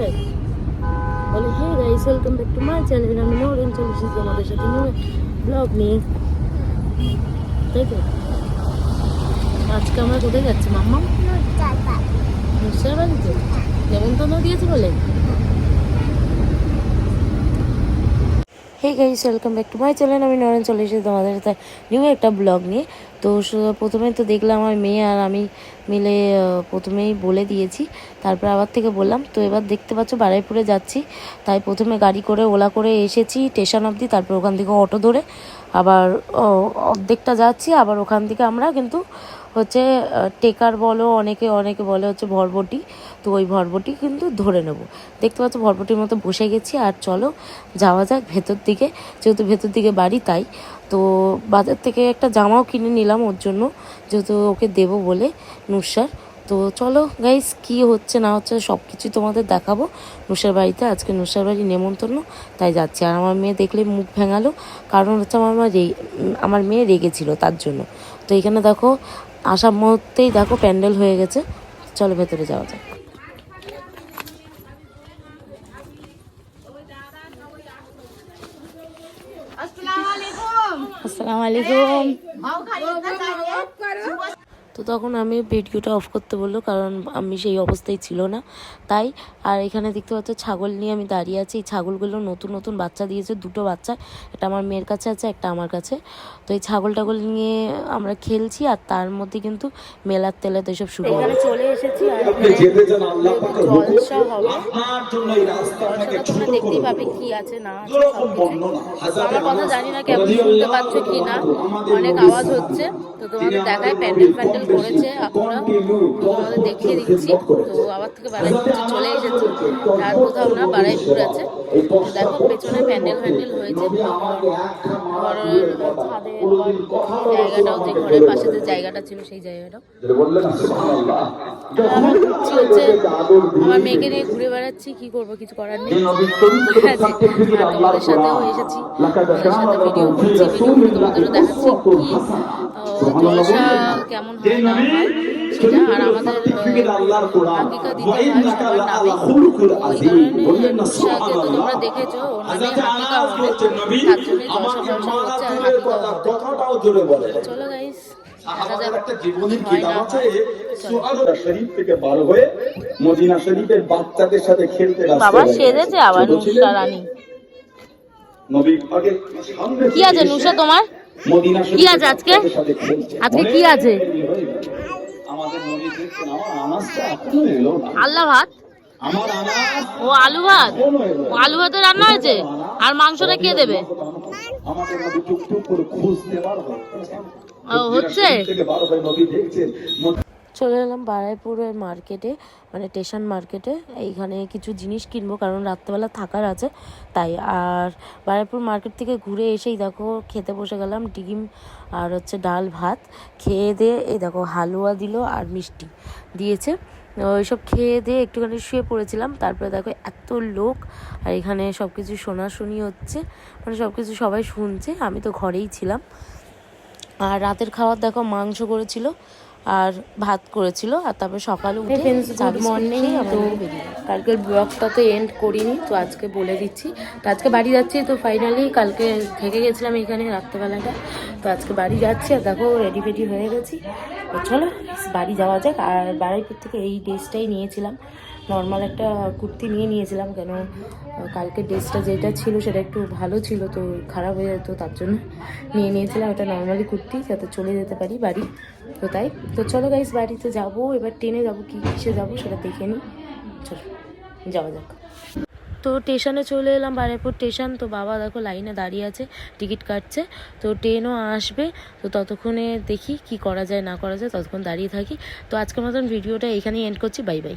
দেয়, বলে hey guys welcome back to my channel, আমি নরেন চলে এসেছি তোমাদের সাথে নিউ ব্লগ নিয়ে। তাই তো আজকে আমরা কোথায় যাচ্ছি মাম্মা? নুসরার বাড়িতে নেমন্তন্ন দিয়েছে বলে। Hey guys welcome back to my channel, আমি নরেন চলে এসেছি তোমাদের সাথে নিউ একটা ব্লগ নিয়ে। তো প্রথমে তো দেখলাম আমার মেয়ে আর আমি মিলে প্রথমেই বলে দিয়েছি, তারপর আবার থেকে বললাম। তো এবার দেখতে পাচ্ছ বারুইপুরে যাচ্ছি, তাই প্রথমে গাড়ি করে ওলা করে এসেছি স্টেশন অবধি, তারপর ওখান থেকে অটো ধরে আবার অর্ধেকটা যাচ্ছি। আবার ওখান থেকে আমরা কিন্তু হচ্ছে টেকার বলো, অনেকে বলে হচ্ছে ভরবটি, তো ওই ভরবটি কিন্তু ধরে নেব। দেখতে পাচ্ছ ভরবটির মতো বসে গেছি। আর চলো যাওয়া যাক ভেতর দিকে, যেহেতু ভেতর দিকে বাড়ি তাই। তো বাজার থেকে একটা জামাও কিনে নিলাম ওর জন্য, যেহেতু ওকে দেবো বলে নুসরার। তো চলো গাইস কি হচ্ছে না হচ্ছে সব কিছু তোমাদের দেখাবো নুসরার বাড়িতে। আজকে নুসরার বাড়ি নেমন্তন্ন, তাই যাচ্ছি। আর আমার মেয়ে দেখলে মুখ ভেঙালো, কারণ হচ্ছে আমার মেয়ে রেগেছিল তার জন্য। তো এখানে দেখো আসার মুহূর্তেই দেখো প্যান্ডেল হয়ে গেছে। চলো ভেতরে যাওয়া যাক। আসসালামু আলাইকুম। তো তখন আমি ভিডিওটা অফ করতে বললো, কারণ আমি সেই অবস্থায় ছিল না তাই। আর এখানে দেখতে পাচ্ছ ছাগল নিয়ে আমি দাঁড়িয়ে আছি। এই ছাগলগুলো নতুন নতুন বাচ্চা দিয়েছে, দুটো বাচ্চা, একটা আমার মেয়ের কাছে আছে, একটা আমার কাছে। তো এই ছাগল নিয়ে আমরা খেলছি, আর তার মধ্যে কিন্তু মেলার তেলে তো এসব শুরু এখানে চলে এসেছি। আর জলসা হবে, জলসাটা তোমরা দেখতেই পাবে কি আছে না আছে সব। আমার কথা জানি না কেমন শুনতে পাচ্ছ কি না, অনেক আওয়াজ হচ্ছে। তো তোমাদের দেখায় প্যান্ডেল করেছে আপনারা, তোমাদের দেখিয়ে দিচ্ছি। তো আবার থেকে বারুইপুর চলে এসেছি, আর কোথাও না বারুইপুর আছে। তো দেখো পেছনে প্যান্ডেল হয়েছে, ঘরের ছাদের জায়গাটাও, যে ঘরের পাশে যে জায়গাটা ছিল সেই জায়গাটাও। আমরা ঘুরছি হচ্ছে, আমার মেয়েকে নিয়ে ঘুরে বেড়াচ্ছি, কি করবো কিছু করার নেই, ঠিক আছে। আর তোমাদের সাথেও এসেছি, তোমাদের সাথে ভিডিও করছি, ভিডিও করে তোমাদেরও দেখাচ্ছি কি জলসা কেমন হয় না হয় সেটা। আর আমাদের আকিকা দিতে হয় সবার নামে, ওই কারণে নুসরাকে তো তোমরা দেখেছো, ওর নামে আকিকা হবে, তার জন্য জলসা হচ্ছে আর আকিকাও হবে। চলো গাইস বাবা সেজেছে আবার নুসরা রানী। কি আছে নুসরা তোমার, কি আছে আজকে কি আছে? আল্লাহ ভাত, ও আলু ভাত, আলু ভাতে রান্না হয়েছে। আর মাংসটা কে দেবে? হচ্ছে। চলে এলাম বারুইপুরের মার্কেটে, মানে স্টেশন মার্কেটে। এইখানে কিছু জিনিস কিনবো, কারণ রাত্রেবেলা থাকার আছে তাই। আর বারুইপুর মার্কেট থেকে ঘুরে এসেই দেখো খেতে বসে গেলাম ডিম আর হচ্ছে ডাল ভাত। খেয়ে দিয়ে এই দেখো হালুয়া দিল আর মিষ্টি দিয়েছে। ওইসব খেয়ে দিয়ে একটুখানি শুয়ে পড়েছিলাম। তারপরে দেখো এত লোক, আর এখানে সব কিছু শোনাশুনি হচ্ছে, মানে সব কিছু সবাই শুনছে। আমি তো ঘরেই ছিলাম। আর রাতের খাবার দেখো মাংস করেছিল আর ভাত করেছিল। আর তারপরে সকালে উঠে গুড মর্নিং। তো কালকের ব্লগটা তো এন্ড করিনি, তো আজকে বলে দিচ্ছি। তো আজকে বাড়ি যাচ্ছি। তো ফাইনালি কালকে থেকে গেছিলাম এখানে রাত্রেবেলাটা, তো আজকে বাড়ি যাচ্ছি। আর দেখো রেডি হয়ে গেছি। তো চলো বাড়ি যাওয়া যাক। আর বারুইপুর থেকে এই ড্রেসটাই নিয়েছিলাম, নর্মাল একটা কুর্তি নিয়েছিলাম, কেন কালকে ড্রেসটা যেটা ছিল সেটা একটু ভালো ছিল, তো খারাপ হয়ে যেত, তার জন্য নিয়েছিলাম একটা নর্মালি কুর্তি, যাতে চলে যেতে পারি বাড়ি। তো তাই। তো চলো গাইস বাড়িতে যাবো, এবার ট্রেনে যাবো কি কিসে যাবো সেটা দেখে নিই। চলো যাওয়া যাক। তো স্টেশনে চলে এলাম, বারুইপুর স্টেশন। তো বাবা দেখো লাইনে দাঁড়িয়ে আছে, টিকিট কাটছে। তো ট্রেনও আসবে, তো ততক্ষণে দেখি কি করা যায় না করা যায়, ততক্ষণ দাঁড়িয়ে থাকি। তো আজকের মতন ভিডিওটা এখানেই এন্ড করছি। Bye bye.